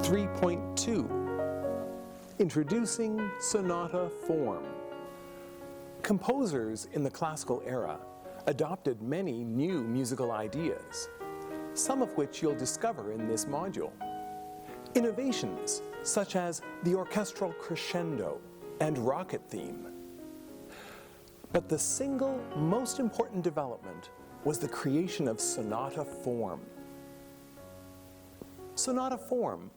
3.2 Introducing Sonata Form. Composers in the classical era adopted many new musical ideas, some of which you'll discover in this module. Innovations such as the orchestral crescendo and rocket theme. But the single most important development was the creation of sonata form. Sonata form,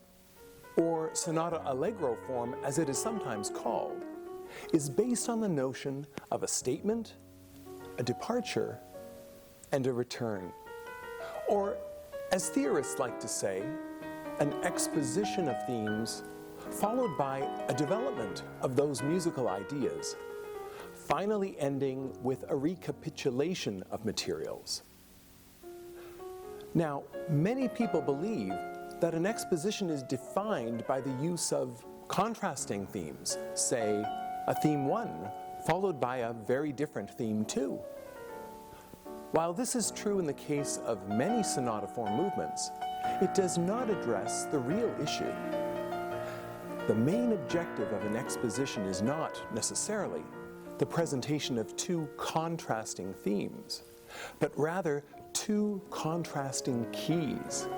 or sonata allegro form as it is sometimes called, is based on the notion of a statement, a departure, and a return. Or, as theorists like to say, an exposition of themes followed by a development of those musical ideas, finally ending with a recapitulation of materials. Now, many people believe that an exposition is defined by the use of contrasting themes, say, a theme 1 followed by a very different theme 2. While this is true in the case of many sonata form movements, it does not address the real issue. The main objective of an exposition is not necessarily the presentation of two contrasting themes, but rather two contrasting keys.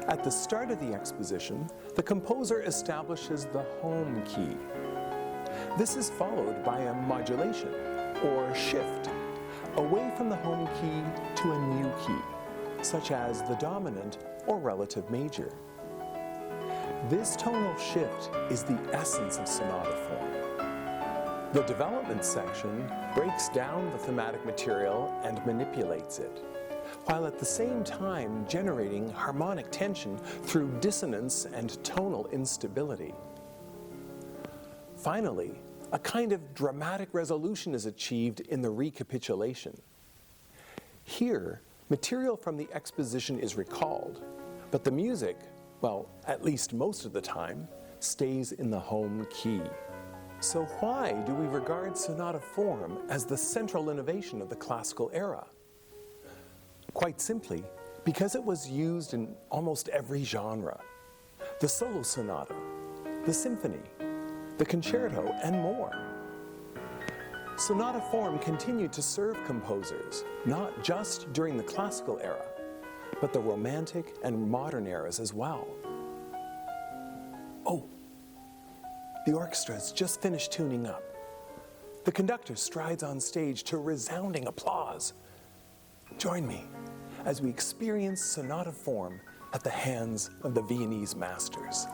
At the start of the exposition, the composer establishes the home key. This is followed by a modulation, or shift, away from the home key to a new key, such as the dominant or relative major. This tonal shift is the essence of sonata form. The development section breaks down the thematic material and manipulates it, while at the same time generating harmonic tension through dissonance and tonal instability. Finally, a kind of dramatic resolution is achieved in the recapitulation. Here, material from the exposition is recalled, but the music, well, at least most of the time, stays in the home key. So why do we regard sonata form as the central innovation of the classical era? Quite simply, because it was used in almost every genre. The solo sonata, the symphony, the concerto, and more. Sonata form continued to serve composers, not just during the classical era, but the Romantic and modern eras as well. Oh, the orchestra has just finished tuning up. The conductor strides on stage to resounding applause. Join me as we experience sonata form at the hands of the Viennese masters.